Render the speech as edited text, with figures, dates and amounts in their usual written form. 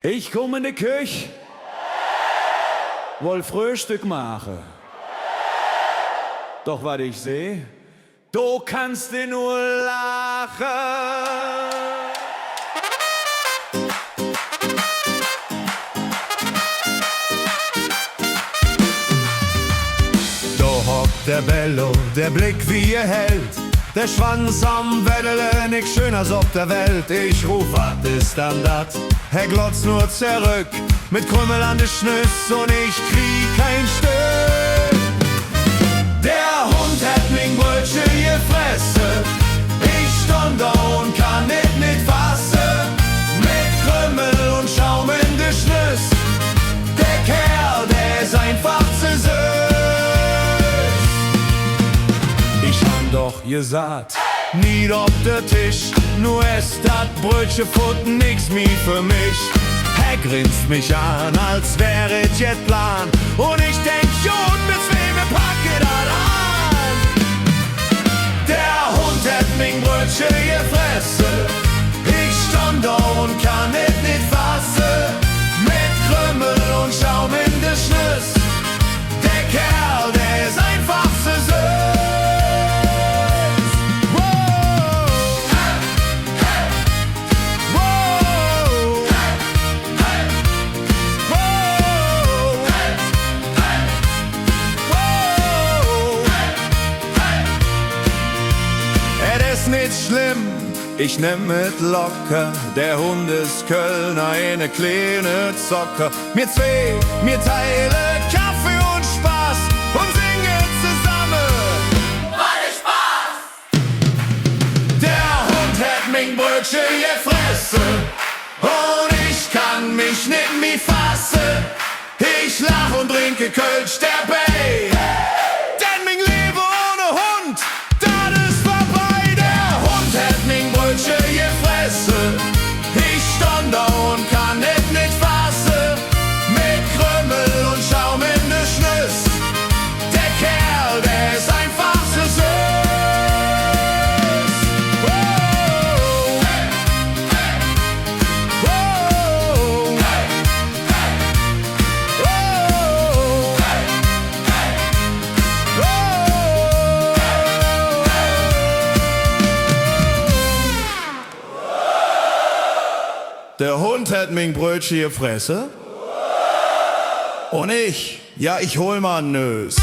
Ich komm in die Küche, woll Frühstück machen. Doch was ich seh, du kannst dir nur lachen. Da hockt der Bello, der Blick wie er hält, der Schwanz am Wedeln, ich schön als ob der Welt. Ich ruf, was ist dann dat? Er glotzt nur zurück, mit Krümmel an de Schnüss und ich krieg kein Stück. Der Hund hat mein Brötchen gefressen, ich stand da und kann nicht fassen. Mit Krümmel und Schaum in de Schnüss, der Kerl, der ist einfach zu süß. Ich hab doch gesagt, nie auf der Tisch, nur es dat Brötchen Futter nix mehr für mich. Er grinst mich an, als wäre es jetzt Plan, und ich denk schon, bis wir packen das an. Der Hund hat mein Brötchen gefressen, ich stand da und kann nicht fassen. Mit Krümmel und Schaum in de Schnüss, der Kerl, der ist einfach so süß. Nicht schlimm, ich nehm mit locker. Der Hund ist Kölner, eine kleine Zocker. Wir zwei, wir teilen Kaffee und Spaß und singen zusammen. Weil Spaß! Der Hund hat mein Brötchen gefressen und ich kann mich nicht mehr fassen. Ich lach und trinke Kölsch dabei. Denn mein Leben ohne Hund, das ist vorbei. Gefressen. Ich stand da und kann nicht fassen. Mit Krümmel und Schaum in de Schnüss, der Kerl, der ist einfach so süß. Oh, hey, hey. Oh, hey, hey. Oh, hey, hey. Der Hund hat mein Brötchen gefressen und ich hol mal ein Nös.